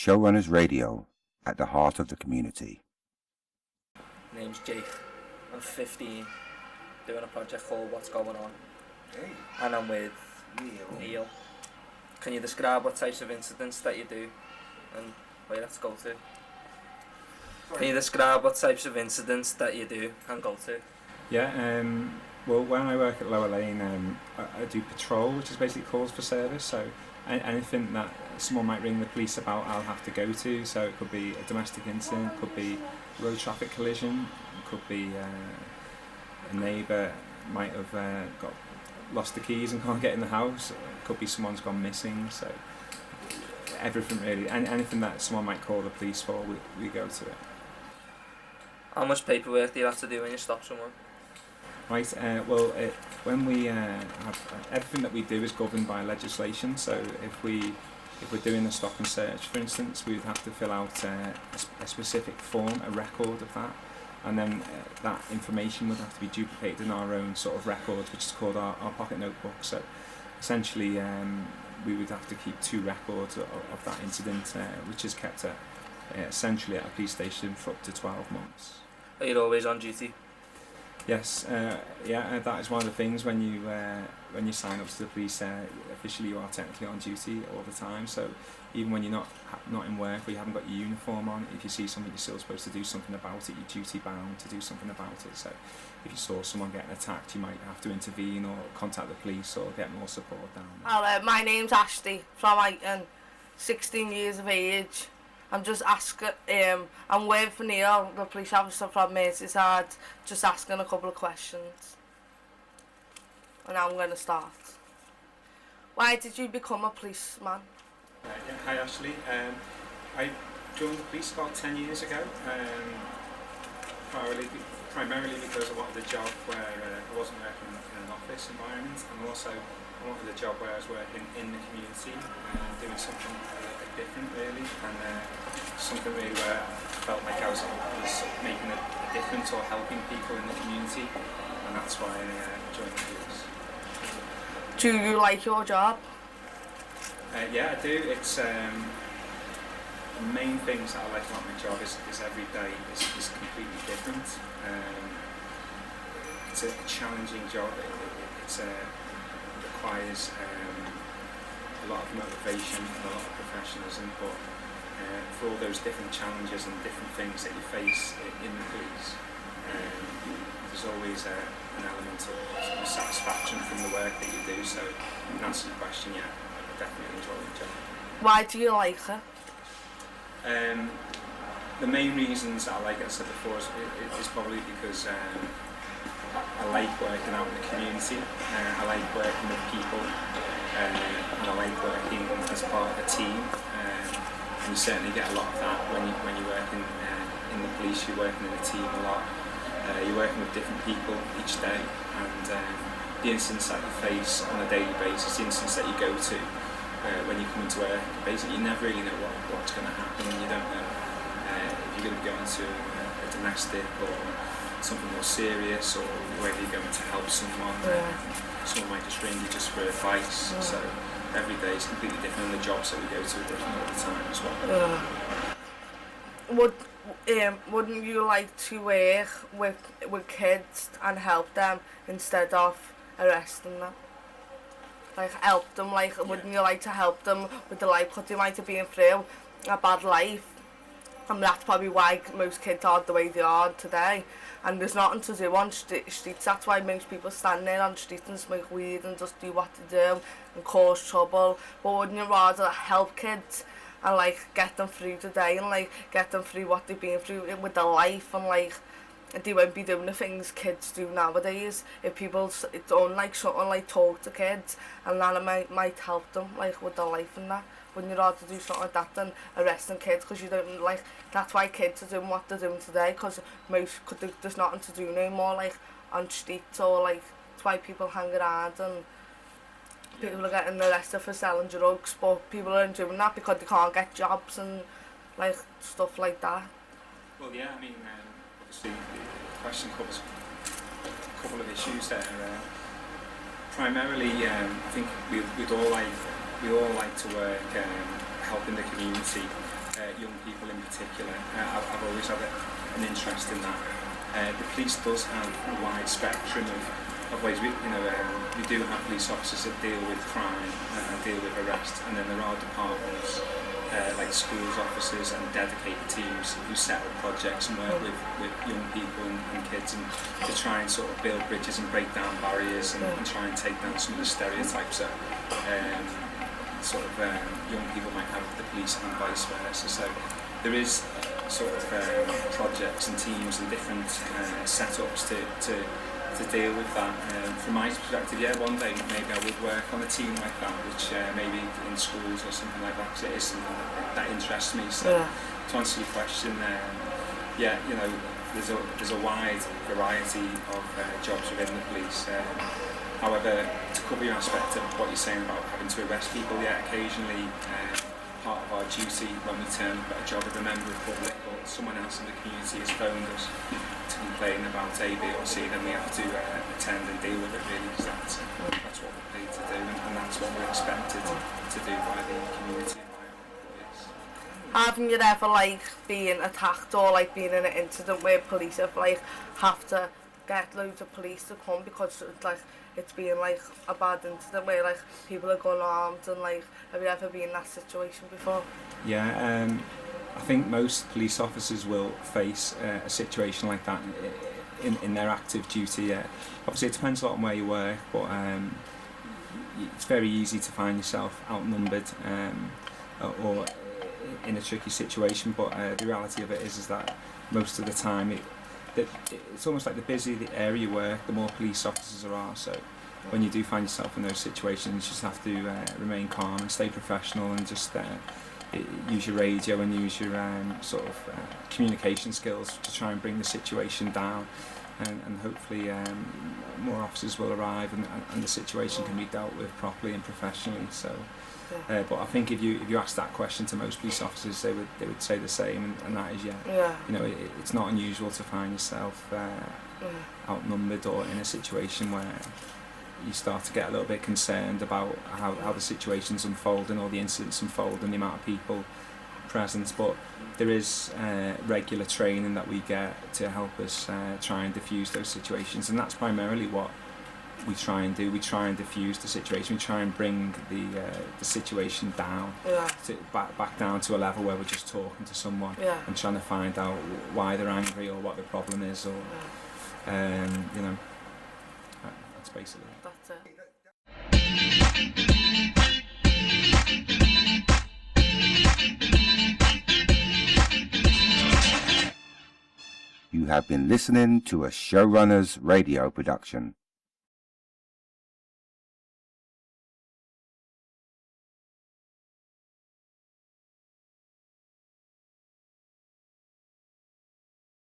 Showrunners Radio, at the heart of the community. Name's Jake. I'm 15, doing a project called What's Going On. Hey. And I'm with Neil. Can you describe what types of incidents that you do and where let's go to? Can you describe what types of incidents that you do and go to? Yeah, well, when I work at Lower Lane, I do patrol, which is basically calls for service. So anything that someone might ring the police about, I'll have to go to. So it could be a domestic incident, could be road traffic collision, could be a neighbour might have lost the keys and can't get in the house. It could be someone's gone missing. So everything really, anything that someone might call the police for, we go to it. How much paperwork do you have to do when you stop someone? Right, well, when we have everything that we do is governed by legislation. So if we're doing a stop and search, for instance, we would have to fill out a specific form, a record of that, and then that information would have to be duplicated in our own sort of records, which is called our pocket notebook. So essentially, we would have to keep two records of that incident, which is kept essentially at a police station for up to 12 months. Are you always on duty? Yes, yeah, that is one of the things when you sign up to the police. Officially, you are technically on duty all the time. So even when you're not in work or you haven't got your uniform on, if you see something, you're still supposed to do something about it. You're duty bound to do something about it. So if you saw someone getting attacked, you might have to intervene or contact the police or get more support down there. Hello, my name's Ashley. From 16 years of age. I'm just asking, I'm waiting for Neil, the police officer from Merseyside, just asking a couple of questions. And I'm going to start. Why did you become a policeman? Yeah, hi Ashley. I joined the police about 10 years ago, primarily because I wanted a job where I wasn't working in an office environment, and also I wanted a job where I was working in the community, doing something different really, and something really where I felt like I was making a difference or helping people in the community, and that's why I joined the police. Do you like your job? Yeah, I do. It's the main things that I like about my job is every day is completely different. It's a challenging job. It requires a lot of motivation and a lot of professionalism, but for all those different challenges and different things that you face in the police, there's always an element of satisfaction from the work that you do. So in answer to your question, yeah, I definitely enjoy the job. Why do you like it? The main reasons I like it, as I said before, is probably because I like working out in the community. I like working with people, and I like working as part of a team. And you certainly get a lot of that when you work in the police. You're working in a team a lot. You're working with different people each day, and the incidents that you face on a daily basis, the incidents that you go to when you come into work, basically you never really know what's going to happen. You don't know if you're going to be going to a domestic or something more serious, or whether you're going to help someone. Someone might just ring you just for advice. So every day is completely different, and the jobs that we go to are different all the time as well. Wouldn't you like to work with kids and help them instead of arresting them? Like help them, wouldn't you like to help them with the life, because they might have been through a bad life, and that's probably why most kids are the way they are today, and there's nothing to do on streets. That's why most people stand there on the streets and smoke weed and just do what they do and cause trouble. But wouldn't you rather help kids and get them through the day and get them through what they've been through with their life, and they won't be doing the things kids do nowadays. If people don't something talk to kids, and that might help them with their life and that. Wouldn't you rather do something like that than arresting kids? Because you don't that's why kids are doing what they're doing today, because there's nothing to do no more on streets, or that's why people hang around and people are getting arrested for selling drugs, but people aren't doing that because they can't get jobs and stuff like that. Well, yeah, I mean, obviously the question covers a couple of issues there. Primarily, I think we all like to work helping the community. young people in particular. I've always had an interest in that. The police does have a wide spectrum of ways. We do have police officers that deal with crime and deal with arrests, and then there are departments like schools officers and dedicated teams who set up projects and work with young people and kids, and to try and sort of build bridges and break down barriers and try and take down some of the stereotypes that young people might have with the police and vice versa. So there is sort of projects and teams and different setups to deal with that. From my perspective, one day maybe I would work on a team like that, which maybe in schools or something like that, because it is something that interests me. So to answer your question, there's a wide variety of jobs within the police. However, to cover your aspect of what you're saying about having to arrest people, occasionally part of our duty when we turn up at a job with a member of the public or someone else in the community has phoned us to complain about A, B or C, then we have to attend and deal with it really, because that's what we're paid to do, and that's what we're expected to do by the community and by our employees. Haven't you ever been attacked or been in an incident where police have have to get loads of police to come because it's been a bad incident where people are going armed, and have you ever been in that situation before? Yeah, I think most police officers will face a situation like that in their active duty. Obviously it depends a lot on where you work, but it's very easy to find yourself outnumbered or in a tricky situation, but the reality of it is that most of the time it's almost like the busier the area you work, the more police officers there are. So when you do find yourself in those situations, you just have to remain calm and stay professional, and just use your radio and use your communication skills to try and bring the situation down, and hopefully more officers will arrive and the situation can be dealt with properly and professionally. So but I think if you ask that question to most police officers, they would say the same, and that is it's not unusual to find yourself outnumbered or in a situation where you start to get a little bit concerned about how the situation's unfolding or the incidents unfold and the amount of people present. But there is regular training that we get to help us try and diffuse those situations, and that's primarily what we try and do. We try and diffuse the situation. We try and bring the situation down, back down to a level where we're just talking to someone and trying to find out why they're angry or what the problem is, or that's basically it. That's it. You have been listening to a Showrunners radio production.